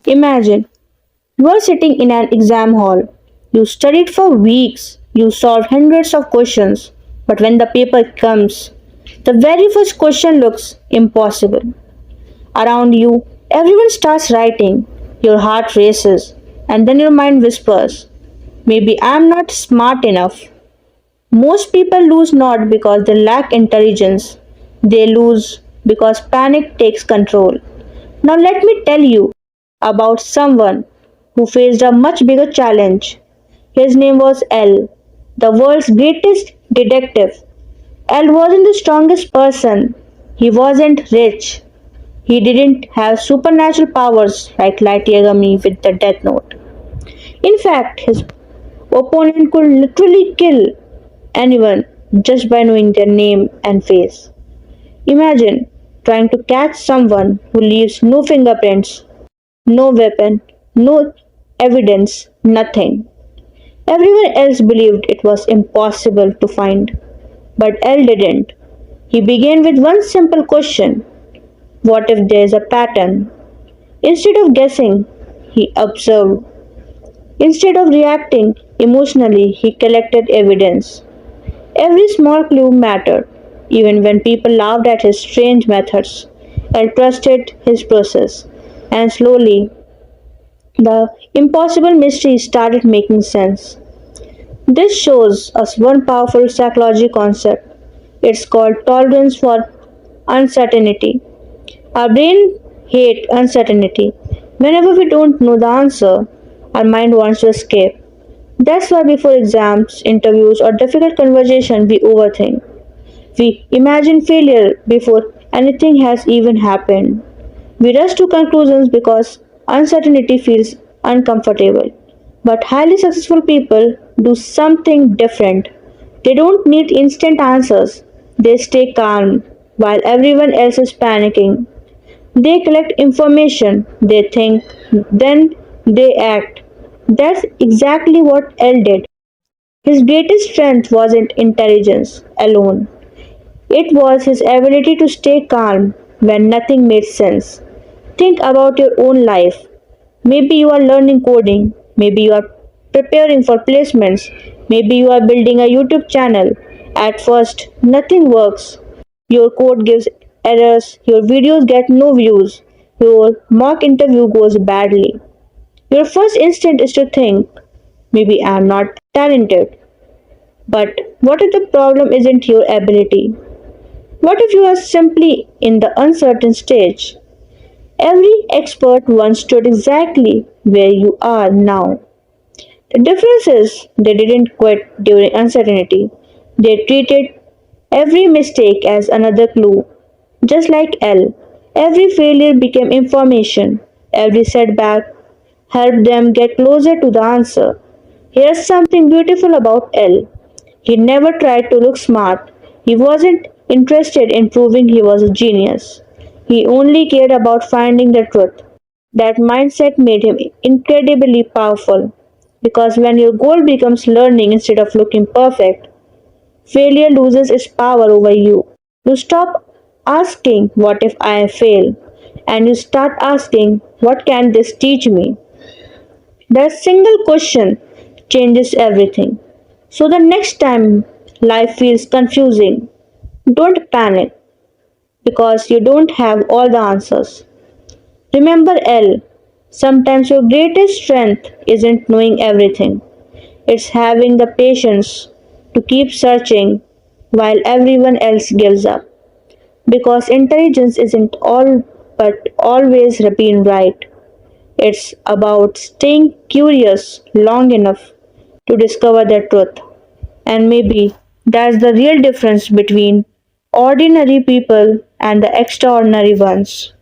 Imagine you are sitting in an exam hall. You studied for weeks, you solved hundreds of questions, but when the paper comes, the very first question looks impossible. Around you, everyone starts writing, your heart races, and then your mind whispers, maybe I'm not smart enough. Most people lose not because they lack intelligence, they lose because panic takes control. Now, let me tell you about someone who faced a much bigger challenge. His name was L, the world's greatest detective. L wasn't the strongest person, he wasn't rich, he didn't have supernatural powers like Light Yagami with the Death Note. In fact, his opponent could literally kill anyone just by knowing their name and face. Imagine trying to catch someone who leaves no fingerprints, no weapon, no evidence, nothing. Everyone else believed it was impossible to find, but L didn't. He began with one simple question: what if there's a pattern? Instead of guessing, he observed. Instead of reacting emotionally, he collected evidence. Every small clue mattered, even when people laughed at his strange methods. I trusted his process, and slowly the impossible mystery started making sense. This shows us one powerful psychology concept. It's called tolerance for uncertainty. Our brain hates uncertainty. Whenever we don't know the answer, our mind wants to escape. That's why before exams, interviews, or difficult conversation, we overthink. We imagine failure before anything has even happened. We rush to conclusions because uncertainty feels uncomfortable. But highly successful people do something different. They don't need instant answers. They stay calm while everyone else is panicking. They collect information, they think, then they act. That's exactly what L did. His greatest strength wasn't intelligence alone, it was his ability to stay calm when nothing made sense. Think about your own life. Maybe you are learning coding, maybe you are preparing for placements, maybe you are building a YouTube channel. At first, nothing works. Your code gives errors, your videos get no views, your mock interview goes badly. Your first instinct is to think, maybe I am not talented. But what if the problem isn't your ability? What if you are simply in the uncertain stage? Every expert once stood exactly where you are now. The difference is they didn't quit during uncertainty. They treated every mistake as another clue. Just like L, every failure became information. Every setback helped them get closer to the answer. Here's something beautiful about L. He never tried to look smart. He wasn't interested in proving he was a genius. He only cared about finding the truth. That mindset made him incredibly powerful. Because when your goal becomes learning instead of looking perfect, failure loses its power over you. You stop asking, what if I fail? And you start asking, what can this teach me? That single question changes everything. So the next time life feels confusing, don't panic because you don't have all the answers. Remember L, sometimes your greatest strength isn't knowing everything. It's having the patience to keep searching while everyone else gives up. Because intelligence isn't all but always being right. It's about staying curious long enough to discover the truth. And maybe that's the real difference between ordinary people and the extraordinary ones.